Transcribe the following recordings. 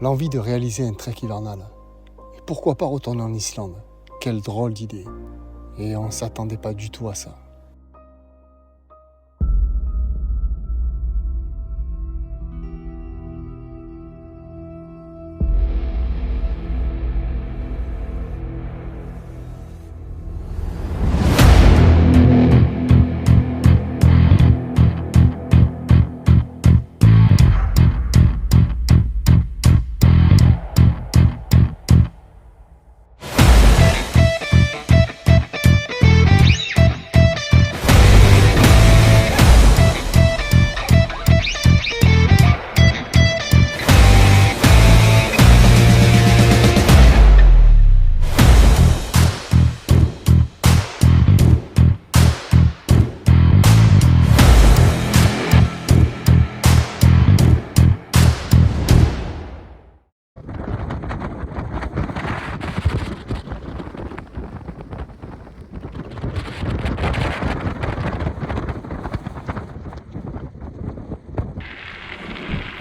l'envie de réaliser un trek hivernal. Et pourquoi pas retourner en Islande? Quelle drôle d'idée. Et on ne s'attendait pas du tout à ça.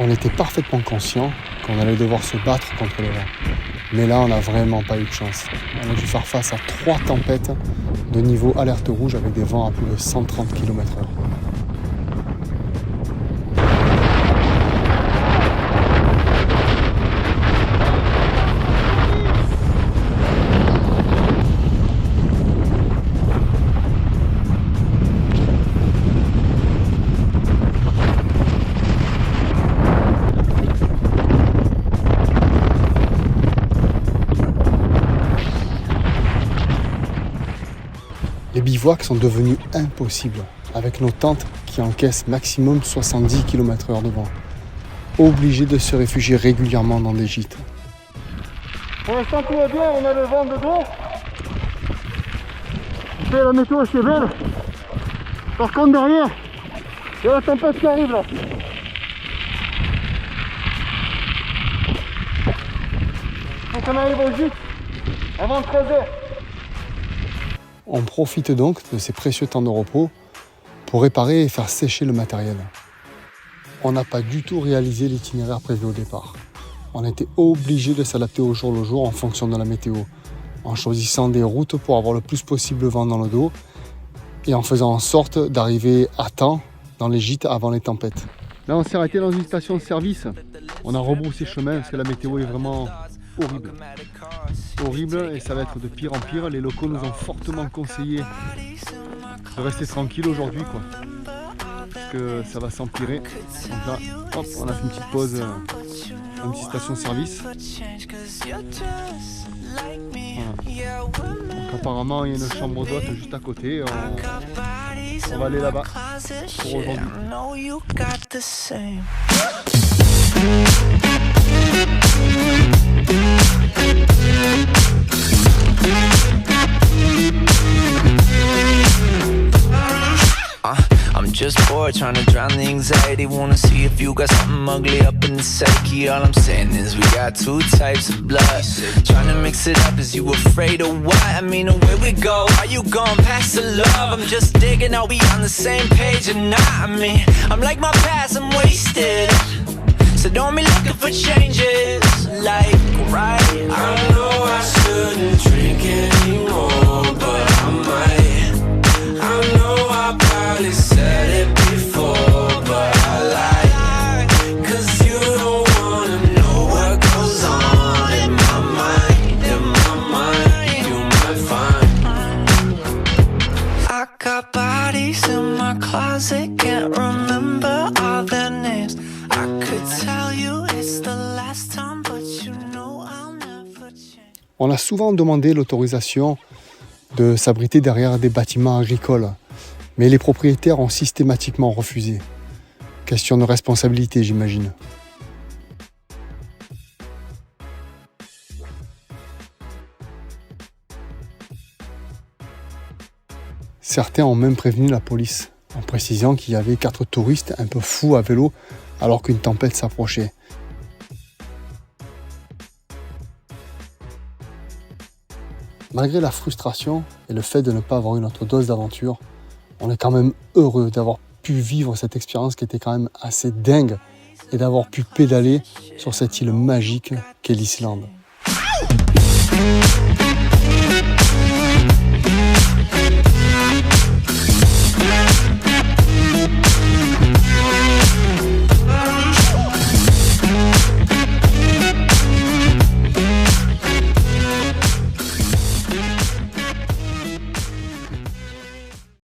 On était parfaitement conscient qu'on allait devoir se battre contre le vent. Mais là, on n'a vraiment pas eu de chance. On a dû faire face à 3 tempêtes de niveau alerte rouge avec des vents à plus de 130 km/h. Les bivouacs sont devenus impossibles, avec nos tentes qui encaissent maximum 70 km/h de vent. Obligés de se réfugier régulièrement dans des gîtes. Pour l'instant tout va bien, on a le vent de dos. La météo c'est belle. Par contre derrière, il y a la tempête qui arrive là. Donc on arrive au gîte avant 13h. On profite donc de ces précieux temps de repos pour réparer et faire sécher le matériel. On n'a pas du tout réalisé l'itinéraire prévu au départ. On était obligé de s'adapter au jour le jour en fonction de la météo, en choisissant des routes pour avoir le plus possible le vent dans le dos et en faisant en sorte d'arriver à temps dans les gîtes avant les tempêtes. Là, on s'est arrêté dans une station de service. On a rebroussé chemin parce que la météo est vraiment horrible. Horrible, et ça va être de pire en pire. Les locaux nous ont fortement conseillé de rester tranquille aujourd'hui, quoi, parce que ça va s'empirer. Donc là, hop, on a fait une petite pause dans une petite station de service. Voilà. Donc apparemment il y a une chambre d'hôte juste à côté. On va aller là-bas pour aujourd'hui. I'm just bored, trying to drown the anxiety. Wanna see if you got something ugly up in the psyche. All I'm saying is we got 2 types of blood. Trying to mix it up, is you afraid of what? I mean, away we go. Are you going past the love? I'm just digging, are we on the same page or not? I mean, I'm like my past, I'm wasted. So don't be looking for changes, like, right? I know I shouldn't drink anymore, but I might. I know I probably said it before, but I lied. 'Cause you don't wanna know what goes on in my mind, you might find. I got bodies in my closet, can't remember all their names. I could tell you it's the last time, but you know I'll never change. On a souvent demandé l'autorisation de s'abriter derrière des bâtiments agricoles, mais les propriétaires ont systématiquement refusé. Question de responsabilité, j'imagine. Certains ont même prévenu la police, en précisant qu'il y avait 4 touristes un peu fous à vélo alors qu'une tempête s'approchait. Malgré la frustration et le fait de ne pas avoir eu notre dose d'aventure, on est quand même heureux d'avoir pu vivre cette expérience qui était quand même assez dingue et d'avoir pu pédaler sur cette île magique qu'est l'Islande.